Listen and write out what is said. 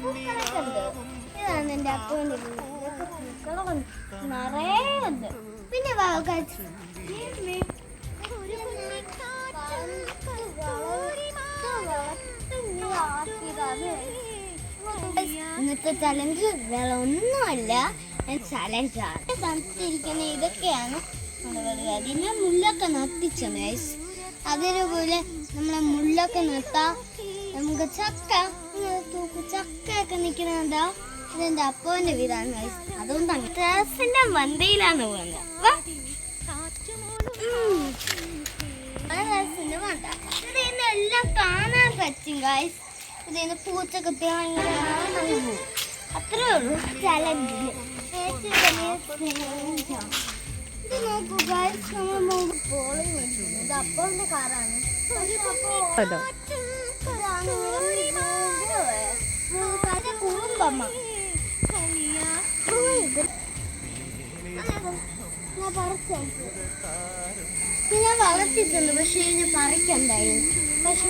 പൂക്കളൊക്കെ ഉണ്ട്. ഇതാണ് എൻ്റെ അപ്പൂൻ്റെ വീട്. ഇതൊക്കെ പൂക്കളൊക്കെ നിറയെ ഉണ്ട്. പിന്നെ ഇന്നത്തെ ചലഞ്ച് വേറെ ഒന്നുമല്ല, ചലഞ്ചാണ്. തണുത്തിരിക്കുന്ന ഇതൊക്കെയാണ് അതിനെ മുല്ലൊക്കെ നട്ടിച്ചത് ഗൈസ്. അതേപോലെ നമ്മളെ മുല്ലൊക്കെ നട്ടാ നമുക്ക് ചക്കയൊക്കെ നിൽക്കുന്നുണ്ടോ. ഇതെന്റെ അപ്പൂന്റെ വീടാണ് ഗൈസ്. അതുകൊണ്ടാണ് ടെറസിന്റെ മണ്ടയിലാണ് പോകുന്നത്. ഇതിന്ന് എല്ലാം കാണാൻ പറ്റും ഗൈസ്. ഇതിന്ന് പൂച്ചൊക്കെ പോകും. അത്രേ ഉള്ളൂ ചലഞ്ചില്. ഇത് നോക്കൂ ഗൈസ്, നമ്മൾ ഇത് അപ്പൂന്റെ കാറാണ്. കുറുമ്പമ്മ ഞാൻ വളർത്തിയിട്ടുണ്ട്, പക്ഷേ പറിക്കണ്ടായിരുന്നു. പക്ഷെ